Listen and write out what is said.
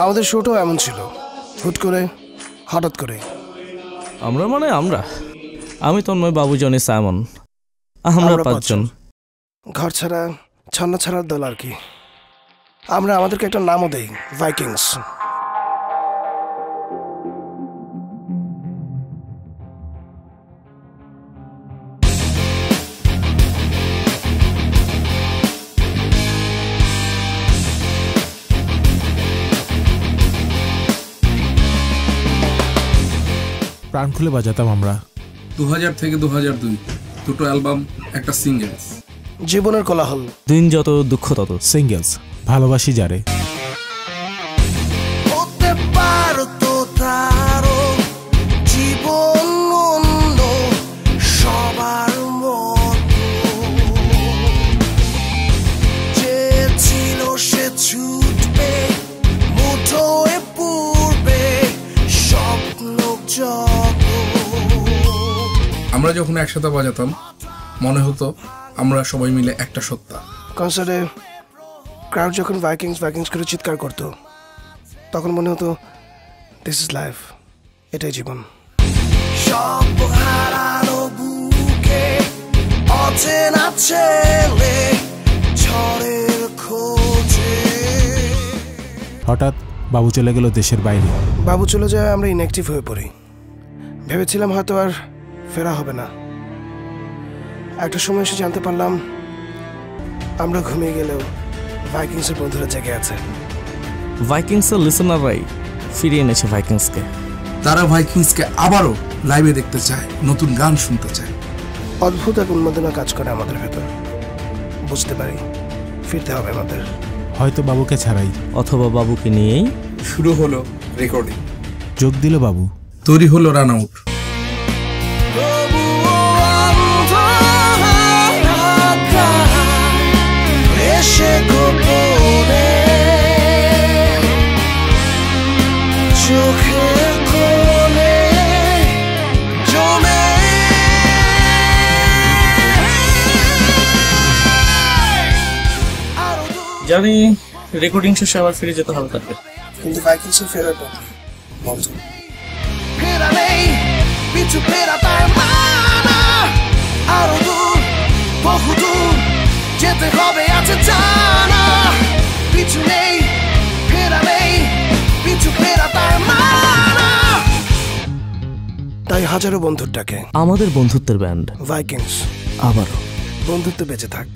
আমাদের শোটাও এমন ছিল, হুট করে হঠাৎ করে। আমরা মানে আমি তন্ময়, বাবু, জনি, সাইমন, আমরা 5 জন। ঘর ছাড়া ছন্ন ছাড়ার দল আর কি। আমরা আমাদেরকে একটা নামও দেই, ভাইকিংস। প্রাণ খুলে বাজাতাম আমরা। 2000 থেকে 2002 দুটো অ্যালবাম, একটা সিঙ্গেলস। জীবনের কোলাহল, দিন যত দুঃখ তত। সিঙ্গেলস, ভালোবাসি যারে। আমরা যখন একসাথে বাজাতাম মনে হতো আমরা সবাই মিলে একটা সত্তা। কনসার্টে ক্রাউড যখন ভাইকিংস ভাইকিংস করে চিৎকার করতো তখন মনে হতো দিস ইজ লাইফ, এটাই জীবন। হঠাৎ বাবু চলে গেল দেশের বাইরে। বাবু চলে যায়, আমরা ইনঅ্যাক্টিভ হয়ে পড়ি। ভেবেছিলাম হয়তো আর ফেরা হবে না। একটা সময় এসে জানতে পারলাম আমরা ঘুমিয়ে গেলেও ভাইকিংসের বন্ধুরা জেগে আছে। ভাইকিংসের লিসনাররাই ফিরিয়ে এনেছে ভাইকিংসকে। তারা ভাইকিংসকে আবারও লাইভে দেখতে চায়, নতুন গান শুনতে চায়। অদ্ভুত এক উন্মাদনা কাজ করে আমাদের ভেতর। বুঝতে পারি ফিরতে হবে আমাদের, হয়তো বাবুকে ছাড়াই, অথবা বাবুকে নিয়েই। শুরু হলো রেকর্ডিং, যোগ দিল বাবু, তৈরি হলো রান আউট। জানি রেকর্ডিং শেষে আবার ফিরে যেতে হবে তাকে, কিন্তু ভাইকিংসের ফেরার পর বন্ধ। তাই হাজারো বন্ধুর ডাকে আমাদের বন্ধুত্বের ব্যান্ড ভাইকিংস আবারও বন্ধুত্ব বেঁচে থাক।